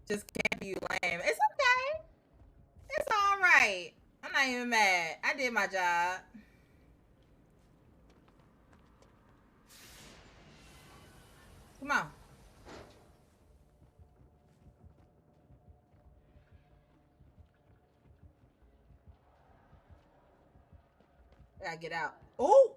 Just can't be lame. It's okay. It's all right. I'm not even mad. I did my job. Come on. I gotta get out. Oh,